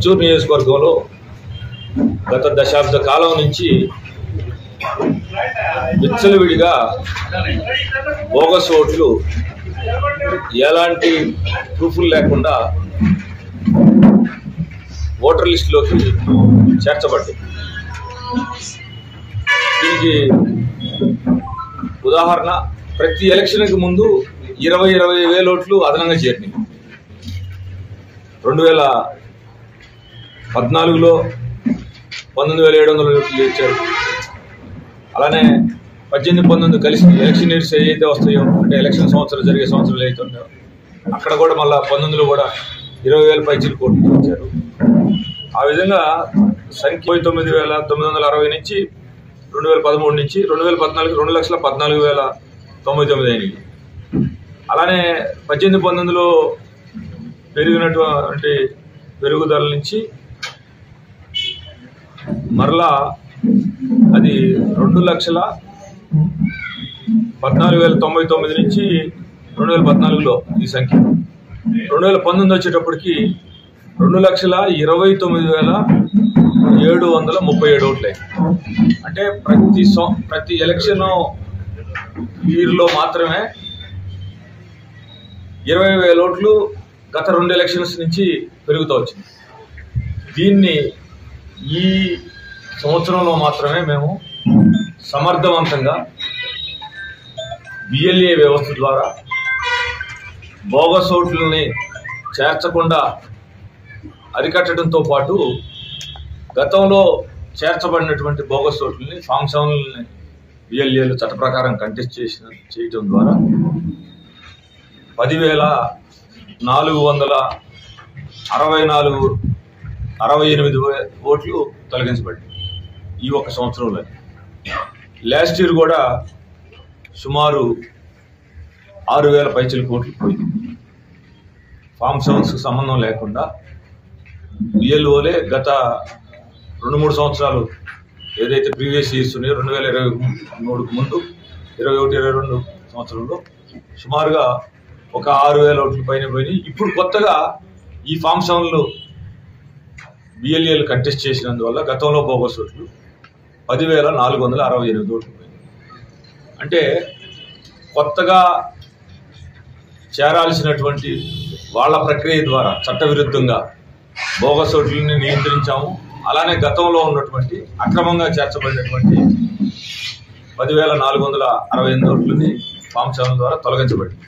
పర్చూరు నియోజకవర్గంలో గత దశాబ్ద కాలం నుంచి విచ్చలవిడిగా బోగస్ ఓట్లు ఎలాంటి ప్రూఫ్లు లేకుండా ఓటర్ లిస్టులోకి చేర్చబడ్డాయి. దీనికి ఉదాహరణ, ప్రతి ఎలక్షన్కి ముందు 20,000 ఓట్లు అదనంగా చేరినాయి. 2014లో 19,700 ఓట్లు చేర్చారు. అలానే 18-19 కలిసి ఎలక్షన్ ఇయర్స్ ఏదైతే వస్తాయో, అంటే ఎలక్షన్ సంవత్సరం జరిగే సంవత్సరాలు ఏదైతే ఉన్నాయో అక్కడ కూడా మళ్ళీ 19లో కూడా 20,000 పైచిలకు ఓట్లు చేర్చారు. ఆ విధంగా సంఖ్య 29,960 నుంచి 2013 నుంచి 2014 2,14,099 అయినాయి. అలానే 18-19లో పెరిగినటువంటి పెరుగుదల నుంచి మరలా అది 2,14,099 నుంచి 2014లో ఈ సంఖ్య 2019 వచ్చేటప్పటికి 2,29,737 ఓట్లే. అంటే ప్రతి ఎలక్షన్ ఇయర్లో మాత్రమే 20,000 ఓట్లు గత 2 ఎలక్షన్స్ నుంచి పెరుగుతూ వచ్చింది. దీన్ని ఈ సంవత్సరంలో మాత్రమే మేము సమర్థవంతంగా బిఎల్ఏ వ్యవస్థ ద్వారా బోగస్ ఓట్లని చేర్చకుండా అరికట్టడంతో పాటు గతంలో చేర్చబడినటువంటి బోగస్ ఓట్లని ఫామ్ 7లని బిఎల్ఏలు చట్ట ప్రకారం కంటెస్ట్ చేయడం ద్వారా 10,468 ఓట్లు తొలగించబడ్డాయి ఈ ఒక్క సంవత్సరంలో. లాస్ట్ ఇయర్ కూడా సుమారు 6,000 పైచిలకు ఓట్లు పోయింది. ఫామ్ 7కి సంబంధం లేకుండా బిఎల్ఓలే గత 2-3 సంవత్సరాలు ఏదైతే ప్రీవియస్ ఇయర్స్ ఉన్నాయో 2023కు ముందు 21-22 సంవత్సరంలో సుమారుగా ఒక 6,000 ఓట్లు పైన పోయినాయి. ఇప్పుడు కొత్తగా ఈ ఫామ్ 7లు బిఎల్ఏలు కంటెస్ట్ చేసినందువల్ల గతంలో బోగస్ ఓట్లు 10,468 ఓట్లు పోయినాయి. అంటే కొత్తగా చేరాల్సినటువంటి వాళ్ళ ప్రక్రియ ద్వారా చట్టవిరుద్ధంగా బోగస్ ఓట్లని నియంత్రించాము. అలానే గతంలో ఉన్నటువంటి అక్రమంగా చేర్చబడినటువంటి 10,468 ఓట్లని ఫామ్ 7 ద్వారా తొలగించబడింది.